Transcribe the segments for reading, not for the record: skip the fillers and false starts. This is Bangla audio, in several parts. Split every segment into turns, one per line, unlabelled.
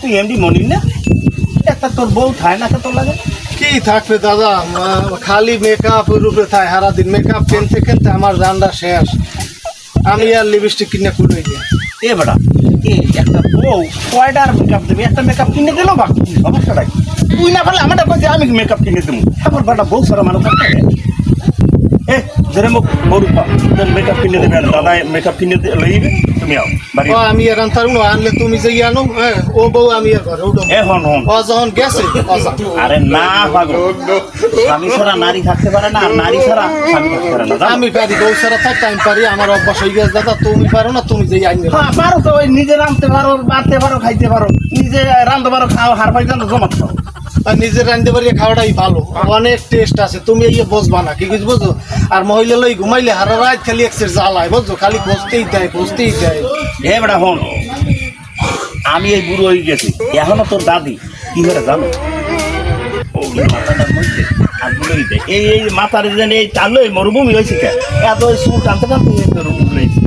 তুই এমডি মনির না একটা তোর বউ থায় না তোর লাগে
কি থাকবে দাদা খালি মেকআপ রূপে থাকে সারা দিন মেকআপ কিনতে কিনতে আমার রান্না শেষ আমি আর লিপস্টিক কিনে কুড়ে গিয়ে
এ বেটা একটা বউ কয়টার মেকআপ দেবে একটা মেকআপ কিনে দিল বা সমস্যাটা কি তুই না পারলে আমারটা কই আমি মেকআপ কিনে দেবো আমার বেটা বউ সারা মানুষ এ ধরে মুখ বড় মেকআপ কিনে দেবে আর দাদা মেকআপ কিনে লইবে তুমি আও বাড়ি
আমি আর আনতারু না আনলে তুমি যে আনো ও বউ আমি আর ঘরে উঠো
এ হন হন
ও যখন গেছে
আরে না পাগল স্বামী ছাড়া নারী থাকতে পারে না আর নারী ছাড়া স্বামী থাকতে পারে না
আমি পারি বউ ছাড়া থাকতে আমি পারি আমার অভ্যাস হয়ে গেছে দাদা তুমি পারো না তুমি যে আইন
হ্যাঁ পারো তো ওই নিজে রাঁধতে পারো বাড়তে পারো খাইতে পারো নিজে রাঁধতে পারো খাও হার পাই জানো জমা খাও
নিজের রাঁধতে পারি খাওয়াটাই ভালো অনেক টেস্ট আছে তুমি এই বসবা না কি কিছু বুঝো আর মহিলা লই ঘুমাইলে হারা রাত খালি এক্সের জ্বালায় বুঝছো খালি বসতেই দেয়
হে বেটা হন আমি এই বুড়ো হয়ে গেছি এখনো তোর দাদি কি করে জানো মাথাটার মধ্যে আর বুড়োই দেয় এই মাথার যেন এই চালই মরুভূমি হয়েছে কে এত চুল টানতে টানতে বুড়াইছে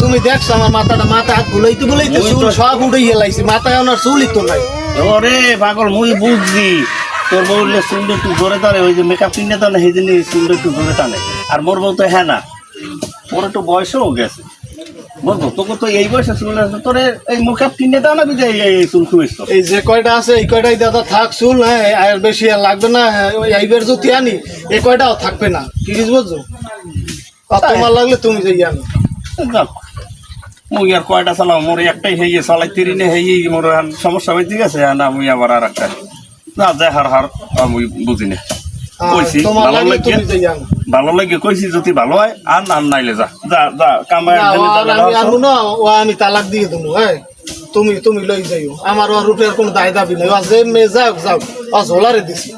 তুমি দেখছো আমার মাথা হাত বুলাইতে চুল সব উঠে লাইছি মাথায় আমার চুলই তো নাই
ওরে পাগল মুই বুঝছি তোর বউলে চুলটা একটু জোরে টানে ওই যে মেকআপ কিনে টানে সেই জন্য চুলটা একটু জোরে টানে আর মোর বউ তো হ্যাঁ না ওর একটু বয়সও গেছে বুঝবো তোকে তো এই বয়সে চুল আছে তোর এই মেকআপ কিনে দাও না বুঝে এই চুল খুবই
এই যে কয়টা আছে এই কয়টাই দাদা থাক চুল হ্যাঁ আর বেশি আর লাগবে না ওই আইবের যদি আনি এই কয়টাও থাকবে না কি বুঝছো আর তোমার লাগলে তুমি যে আনো
যাক মুই আর কয়টা চালাও মোর একটাই হয়ে চালাই তিরিনে হয়ে মোর সমস্যা হয়ে ঠিক আছে না মুই আবার আর একটা না যাই হার মুই বুঝি না কইছি
তোমার
ভালো
লাগলে
লাগে
তুমি যে আনো
ভালো লাগে কইছি যদি ভালো হয় আর না নাইলে যা যা যা কামাই
আমি আনবো না ও আমি তালাক দিয়ে দেবো হ্যাঁ তুমি লই যাইও আমার ওর রূপের কোনো দায় দাবি নেই যে মেয়ে যাও ঝোলারে দিছি